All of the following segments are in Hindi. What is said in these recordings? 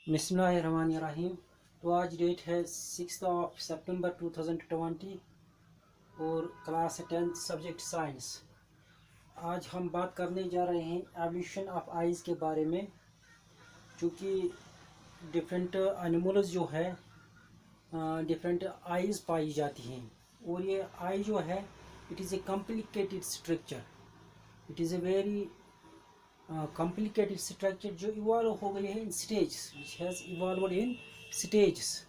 बिस्मिल्लाहिर्रहमानिर्रहीम। तो आज डेट है 6 सितंबर 2020 और क्लास 10th सब्जेक्ट साइंस। आज हम बात करने जा रहे हैं एवोल्यूशन ऑफ आइज़ के बारे में। चूँकि डिफरेंट एनिमल्स जो है डिफरेंट आइज़ पाई जाती हैं और ये आई जो है it is a complicated structure. It is a very complicated structure जो इवॉल्व हो गई है in stage which has evolved in stages.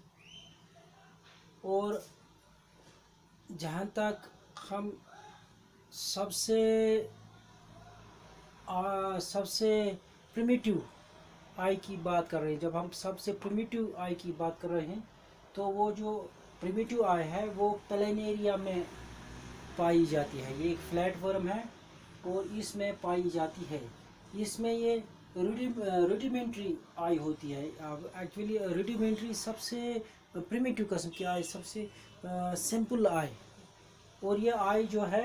और जहाँ तक हम सबसे सबसे प्रिमिटिव आई की बात कर रहे हैं, जब हम सबसे प्रिमिटिव आई की बात कर रहे हैं तो वो जो प्रिमिटिव आई है वो प्लेनेरिया में पाई जाती है। ये एक फ्लैट वर्म है और इसमें पाई जाती है। इसमें ये रूडिमेंट्री आई होती है। अब एक्चुअली रूडिमेंट्री सबसे प्रिमिटिव किस्म की आई, सबसे सिंपल आई। और ये आई जो है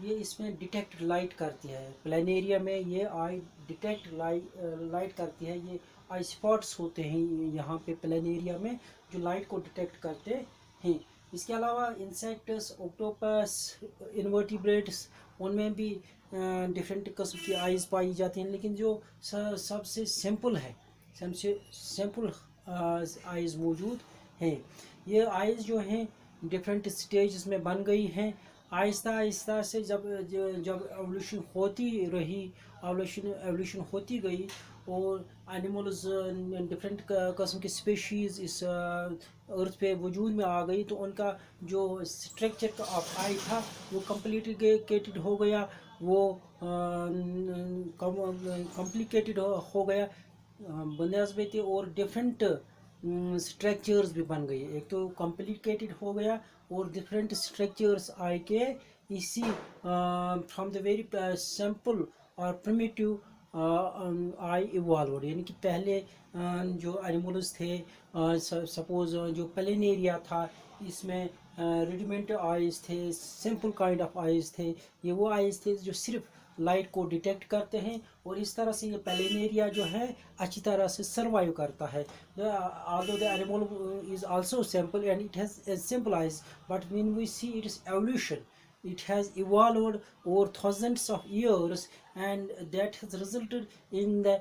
ये इसमें डिटेक्ट लाइट करती है। प्लेनेरिया में ये आई डिटेक्ट लाइट करती है। ये आई स्पॉट्स होते हैं यहाँ पे प्लेनेरिया में जो लाइट को डिटेक्ट करते हैं। इसके अलावा इंसेक्ट्स, ऑक्टोपस, इन्वर्टिब्रेट्स उनमें भी डिफरेंट किस्म की आइज़ पाई जाती हैं, लेकिन जो सबसे सिंपल है, सबसे सिंपल आइज़ मौजूद हैं। ये आइज़ जो हैं डिफरेंट स्टेज में बन गई हैं। आहिस्ता आहिस्ता से जब एवोल्यूशन होती रही, एवोल्यूशन होती गई और एनिमल्स डिफरेंट किस्म की स्पेशीज़ इस अर्थ पे वजूद में आ गई, तो उनका जो स्ट्रक्चर का ऑफ आई था वो कम्प्लीकेटेड हो गया, वो कम्प्लीकेटेड हो गया बनस्बत और डिफरेंट स्ट्रक्चर्स भी बन गई। एक तो कॉम्प्लिकेटेड हो गया और डिफरेंट स्ट्रक्चर्स आए के इसी फ्रॉम द वेरी सिंपल और प्रिमिटिव आई इवॉल्व। यानी कि पहले जो एनिमल्स थे, सपोज जो प्लेनेरिया था, इसमें रेडिमेंट आइज़ थे, सिंपल काइंड ऑफ आइज़ थे। ये वो आइज़ थे जो सिर्फ लाइट को डिटेक्ट करते हैं और इस तरह से ये प्लेनेरिया जो है अच्छी तरह से सर्वाइव करता है। although the animal is also simple and it has a simple eyes, but when we see its evolution, it has evolved over thousands of years and that has resulted in the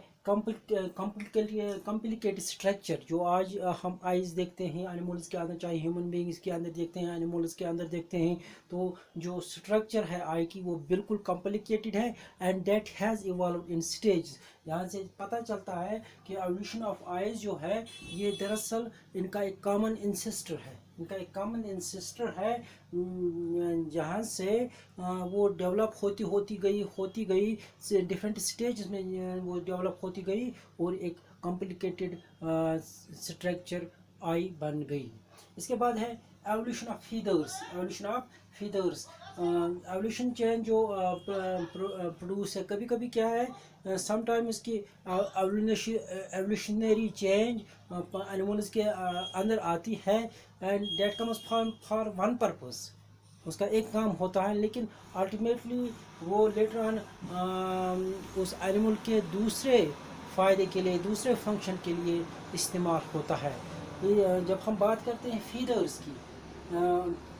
complicated structure जो आज हम आइज देखते हैं एनिमल्स के अंदर, चाहे ह्यूमन बींग्स के अंदर देखते हैं, एनिमल्स के अंदर देखते हैं, तो जो स्ट्रक्चर है आई की वो बिल्कुल कॉम्प्लिकेटेड है and that has evolve in stage. यहाँ से पता चलता है कि एवोल्यूशन ऑफ आइज जो है ये दरअसल इनका एक कॉमन इंसेस्टर है। इनका एक कॉमन इंसेस्टर है जहाँ से वो डेवलप होती गई से डिफरेंट स्टेज में वो डेवलप होती गई और एक कॉम्प्लिकेटेड स्ट्रक्चर आई बन गई। इसके बाद है evolution of feathers. Evolution of feathers evolution change जो प्रोड्यूस है, कभी कभी क्या है समटाइम इसकी एवोल्यूशनरी चेंज एनिमल्स के अंदर आती है and that comes for one purpose. उसका एक काम होता है, लेकिन अल्टीमेटली वो लेटर ऑन उस एनिमल के दूसरे फ़ायदे के लिए, दूसरे फंक्शन के लिए इस्तेमाल होता है। जब हम बात करते हैं फीदर्स की,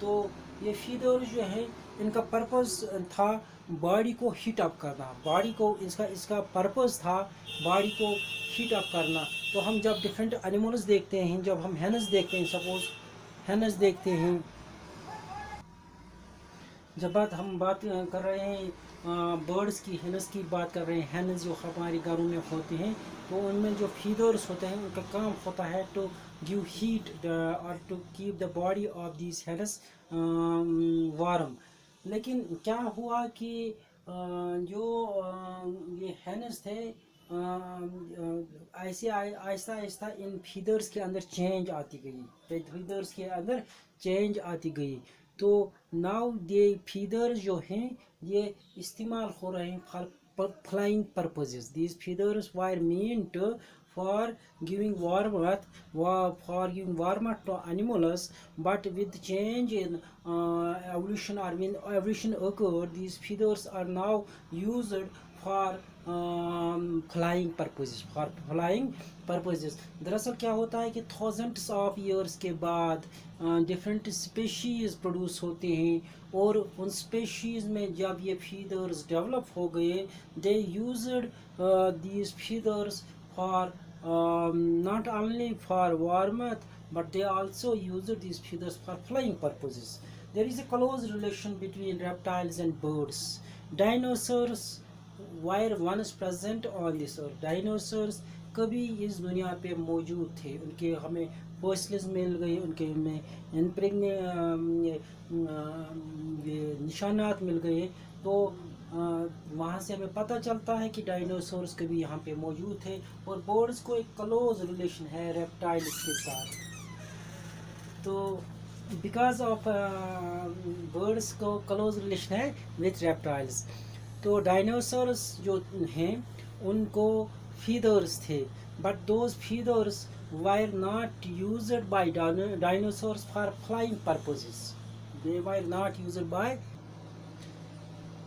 तो ये फीदर्स जो है इनका पर्पस था बॉडी को हीट अप करना। बॉडी को इसका पर्पस था बॉडी को हीट अप करना। तो हम जब डिफरेंट एनिमल्स देखते हैं, जब हम हैनस देखते हैं, सपोज हैनस देखते हैं, जब हम बात कर रहे हैं बर्ड्स की, हैनस की बात कर रहे हैं, हैनस जो हमारे घरों में होते हैं, तो उनमें जो फीदर्स होते हैं उनका काम होता है टू गिव हीट और to keep the body of this hens warm. लेकिन क्या हुआ कि जो ये हैनस थे ऐसे आहिस्ता आहिस्ता इन फीदर्स के अंदर चेंज आती गई, फीदर्स के अंदर चेंज आती गई। तो नाउ ये फीदर्स जो हैं ये इस्तेमाल हो रहे हैं for flying purposes. These feathers wire meant for giving warmth to animals, but with change in evolution, or when evolution occurred, these feathers are now used for flying purposes, for flying purposes. दरअसल क्या होता है कि थाउजेंड्स ऑफ ईयर्स के बाद डिफरेंट स्पेशीज़ प्रोड्यूस होते हैं और उन स्पेशीज़ में जब ये फीदर्स डेवलप हो गए, they used these feathers for not only for warmth but they also used these feathers for flying purposes. There is a close relation between reptiles and birds. Dinosaurs were once present on this earth. Dinosaurs कभी इस दुनिया पे मौजूद थे, उनके हमें फॉसिल्स मिल गए, उनके हमें ये निशानात मिल गए। तो वहाँ से हमें पता चलता है कि डायनासोर्स कभी यहाँ पे मौजूद थे। और बर्ड्स को एक क्लोज रिलेशन है रेप्टाइल्स के साथ। तो बिकॉज ऑफ बर्ड्स को क्लोज रिलेशन है विथ रेप्टाइल्स। तो डायनासोर्स जो हैं उनको फीदर्स थे, but those feathers were not used by dinosaurs for flying purposes. They were not used by.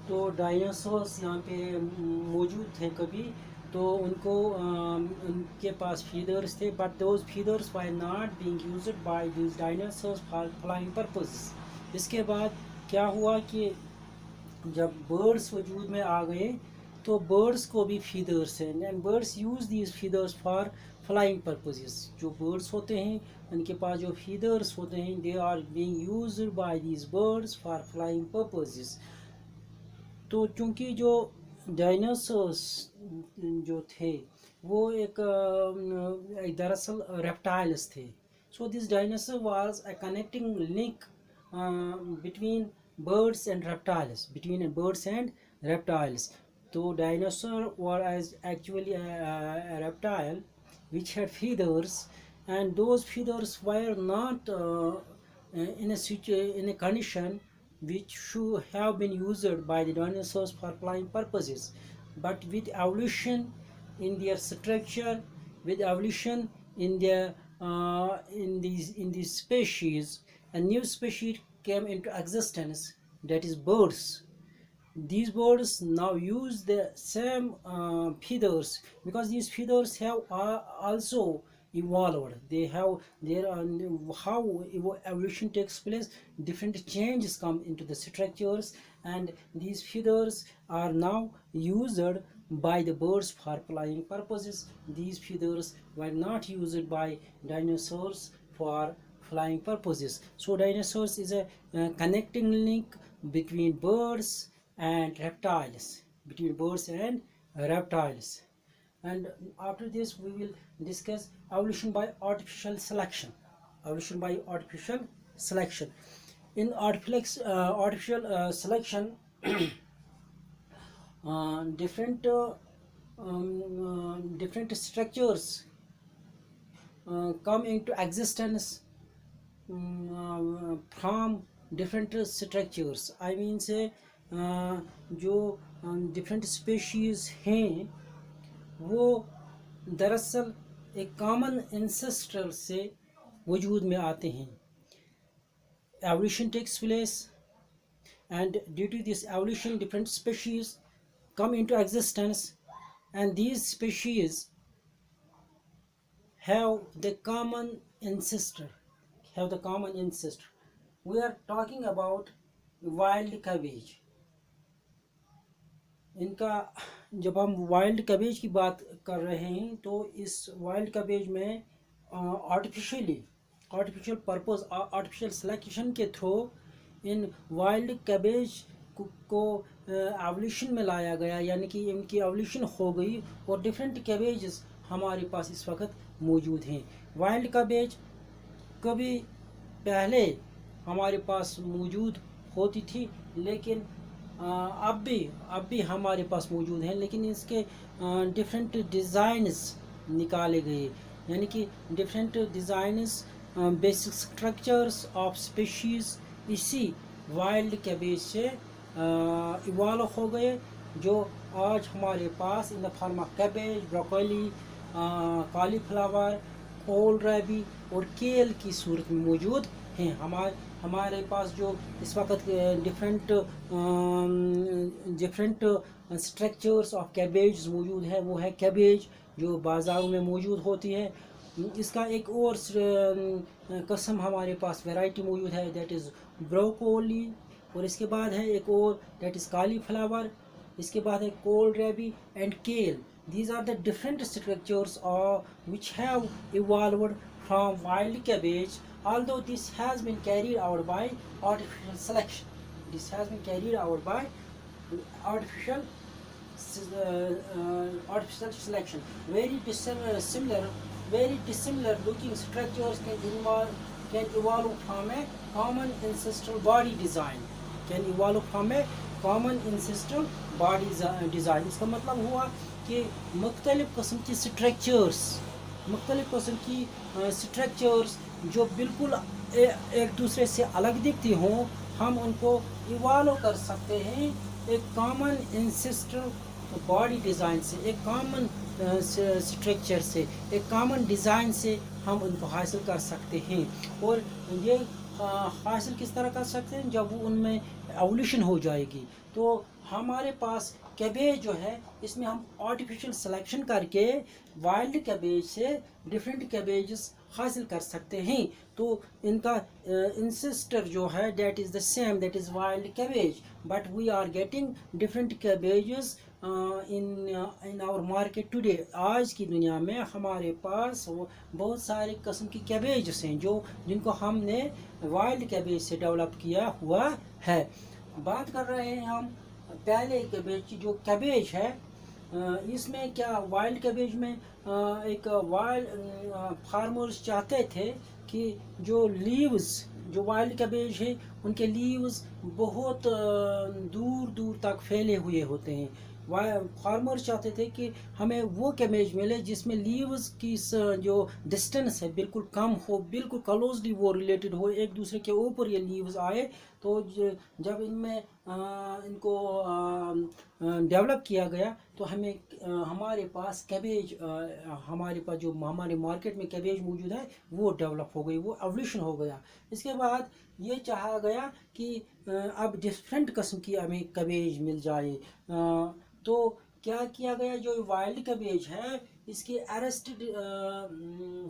तो डायनासोर्स यहाँ पे मौजूद थे कभी, तो उनको उनके पास फीदर्स थे, but those feathers were not being used by these dinosaurs for flying purposes. इसके बाद क्या हुआ कि जब बर्ड्स वजूद में आ गए तो बर्ड्स को भी फीदर्स हैं, and birds use these feathers for flying purposes. जो बर्ड्स होते हैं उनके पास जो फीदर्स होते हैं, they are being used by these birds for flying purposes. तो चूँकि जो डायनासोर्स जो थे वो एक दरअसल रेप्टाइल्स थे। So this dinosaur was a connecting link between birds and reptiles, between birds and reptiles. So dinosaur were as actually a reptile which had feathers, and those feathers were not in a condition which should have been used by the dinosaurs for flying purposes. But with evolution in their structure, with evolution in their in these species, a new species came into existence, that is birds. These birds now use the same feathers, because these feathers have also evolved. They have their how evolution takes place, different changes come into the structures, and these feathers are now used by the birds for flying purposes. These feathers were not used by dinosaurs for flying purposes. So dinosaurs is a connecting link between birds and reptiles, between birds and reptiles. And after this we will discuss evolution by artificial selection. Evolution by artificial selection. In artificial selection different structures come into existence from different structures. I mean say जो different species हैं वो दरअसल एक common ancestor से वजूद में आते हैं. Evolution takes place, and due to this evolution different species come into existence, and these species have the common ancestor. We are talking about wild cabbage. इनका जब हम वाइल्ड कैबेज की बात कर रहे हैं तो इस वाइल्ड कैबेज में आर्टिफिशियल पर्पस, आर्टिफिशियल सिलेक्शन के थ्रू इन वाइल्ड कैबेज को एवोल्यूशन में लाया गया, यानी कि इनकी एवोल्यूशन हो गई और डिफरेंट कैबेजेस हमारे पास इस वक्त मौजूद हैं. वाइल्ड कैबेज कभी पहले हमारे पास मौजूद होती थी, लेकिन अब भी हमारे पास मौजूद हैं, लेकिन इसके डिफरेंट डिज़ाइंस निकाले गए, यानी कि different designs, basic structures of species इसी वाइल्ड कैबेज से इवॉल्व हो गए, जो आज हमारे पास in the form of cabbage, broccoli, cauliflower, kohlrabi और केल की सूरत में मौजूद हैं. हमारे पास जो इस वक्त डिफरेंट स्ट्रक्चर्स ऑफ कैबेज मौजूद है, वो है कैबेज जो बाज़ारों में मौजूद होती है। इसका एक और कस्म हमारे पास वैरायटी मौजूद है, दैट इज़ ब्रोकोली। और इसके बाद है एक और, दैट इज़ कालीफ्लावर। इसके बाद है कोल्ड रैबी एंड केल। These are the different structures which have evolved from wild cabbage, although this has been carried out by artificial selection. This has been carried out by artificial artificial selection. Very dissimilar looking structures can evolve from a common ancestral body design. Can evolve from a common ancestral body design. इसका मतलब हुआ कि मुख्तलिफ किस्म की स्ट्रक्चर्स जो बिल्कुल एक दूसरे से अलग दिखती हों, हम उनको इवॉल्व कर सकते हैं एक कॉमन एंसेस्ट्रल बॉडी डिज़ाइन से, एक कॉमन स्ट्रक्चर से, एक कॉमन डिज़ाइन से हम उनको हासिल कर सकते हैं। और ये हासिल किस तरह कर सकते हैं? जब वो उनमें एवोल्यूशन हो जाएगी। तो हमारे पास कैबेज जो है, इसमें हम आर्टिफिशियल सिलेक्शन करके वाइल्ड कैबेज से डिफरेंट कैबेजेस हासिल कर सकते हैं। तो इनका इंसेस्टर जो है that is the same, that is wild cabbage, but we are getting different cabbages in our market today. आज की दुनिया में हमारे पास बहुत सारे किस्म की कैबेजेस हैं जिनको हमने वाइल्ड कैबेज से डेवलप किया हुआ है। बात कर रहे हैं हम पहले कैबेज की। जो कैबेज है इसमें क्या, वाइल्ड कैबेज में एक वाइल्ड फार्मर्स चाहते थे कि जो लीव्स, जो वाइल्ड कैबेज है उनके लीव्स बहुत दूर दूर तक फैले हुए होते हैं। फार्मर्स चाहते थे कि हमें वो कैबेज मिले जिसमें लीव्स की जो डिस्टेंस है बिल्कुल कम हो, बिल्कुल क्लोजली वो रिलेटेड हो, एक दूसरे के ऊपर ये लीव्स आए। तो जब इनमें इनको डेवलप किया गया तो हमारे पास कैबेज, हमारे पास जो हमारे मार्केट में कैबेज मौजूद है वो डेवलप हो गई, वो एवोल्यूशन हो गया। इसके बाद ये चाहा गया कि अब डिफरेंट किस्म की हमें कैबेज मिल जाए। तो क्या किया गया, जो वाइल्ड कैबेज है इसकी अरेस्टेड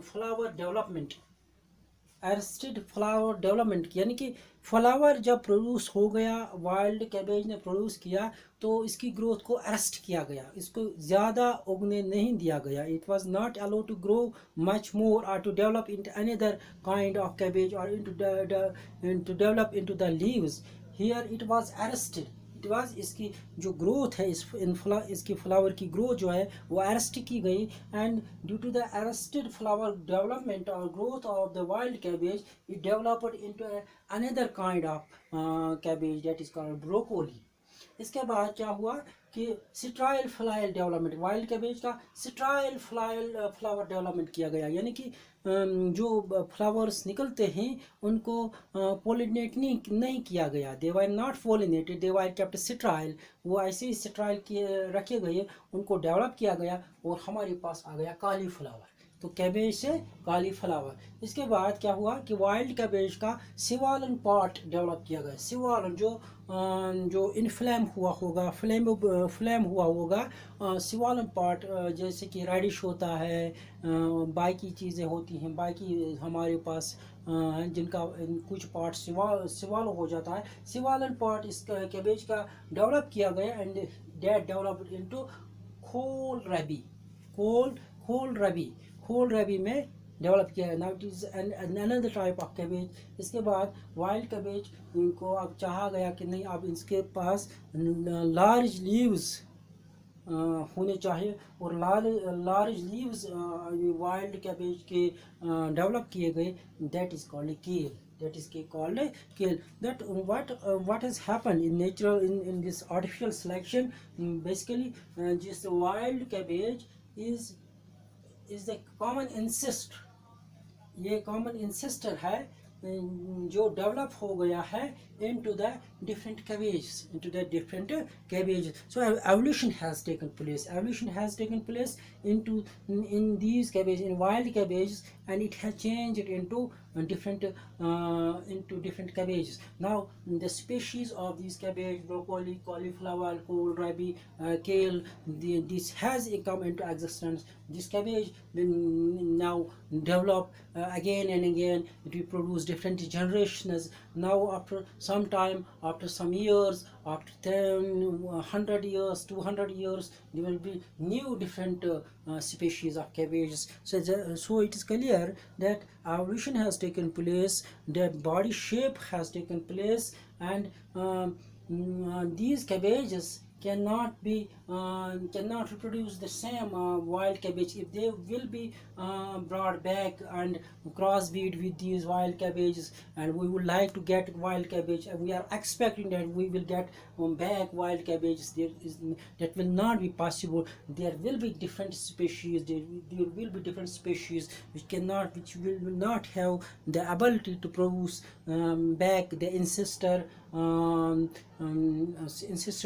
फ्लावर डेवलपमेंट यानी कि फ्लावर जब प्रोड्यूस हो गया, वाइल्ड कैबेज ने प्रोड्यूस किया, तो इसकी ग्रोथ को अरेस्ट किया गया, इसको ज़्यादा उगने नहीं दिया गया। It was not allowed to grow much more और to develop into another kind of cabbage और to develop into the leaves. Here it was arrested. It was, इसकी जो ग्रोथ है, इसकी फ्लावर की ग्रोथ जो है वो अरेस्ट की गई। And due to the arrested flower development और growth of the wild cabbage, it developed into another kind of cabbage that is called broccoli. इसके बाद क्या हुआ कि sterile flower development, wild cabbage का स्ट्राइल फ्लावर डेवलपमेंट किया गया, यानी कि जो फ्लावर्स निकलते हैं उनको पोलिनेट नहीं किया गया। They were not pollinated, they were kept sterile. वो ऐसे ही स्ट्राइल किए रखे गए, उनको डेवलप किया गया और हमारे पास आ गया कालीफ्लावर। तो कैबेज से कालीफ्लावर। इसके बाद क्या हुआ कि वाइल्ड कैबेज का सिवालन पार्ट डेवलप किया गया। सिवालन जो इनफ्लेम हुआ होगा, फ्लेम हुआ होगा, सिवालन पार्ट जैसे कि रेडिश होता है, बाकी चीज़ें होती हैं, बाकी हमारे पास जिनका कुछ पार्ट सिवाल हो जाता है, सिवालन पार्ट इस कैबेज का डेवलप किया गया एंड दैट डेवलप्ड इनटू खोल रबी में डेवलप किया है। Now it is another type of cabbage. इसके बाद वाइल्ड कैबेज को अब चाहा गया कि नहीं, अब इसके पास लार्ज लीव्स होने चाहिए, और लार्ज लीव्स वाइल्ड कैबेज के डेवलप किए गए, दैट इज़ कॉल्ड केल। That is called kale. That what has happened in natural in this artificial selection, basically just wild cabbage is the common ancestor. ये कॉमन इंसेस्टर है जो डेवलप हो गया है into the different cabbages, into the different cabbages. So evolution has taken place. Evolution has taken place in these cabbages, in wild cabbages, and it has changed into different cabbages. Now the species of these cabbage, broccoli, cauliflower, kohlrabi, kale, this has come into existence. This cabbage will now develop again and again. It will produce different generations. Now after some time, after some years, after 10, 100 years, 200 years, there will be new different species of cabbages. So it is clear that evolution has taken place, the body shape has taken place, and these cabbages cannot reproduce the same wild cabbage. If they will be brought back and crossbreed with these wild cabbages, and we would like to get wild cabbage, and we are expecting that we will get back wild cabbages, that will not be possible. There will be different species, there will be different species which will not have the ability to produce back the ancestor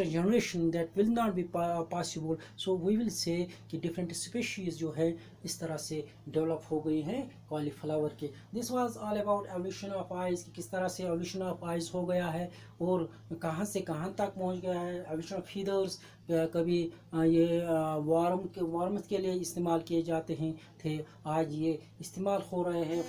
generation. That will not be possible. So we will say कि different species जो है इस तरह से develop हो गई हैं cauliflower के. This was all about evolution of eyes, कि किस तरह से evolution of eyes हो गया है और कहाँ से कहाँ तक पहुँच गया है. evolution of feathers, कभी ये worms के लिए इस्तेमाल किए जाते हैं थे, आज ये इस्तेमाल हो रहे हैं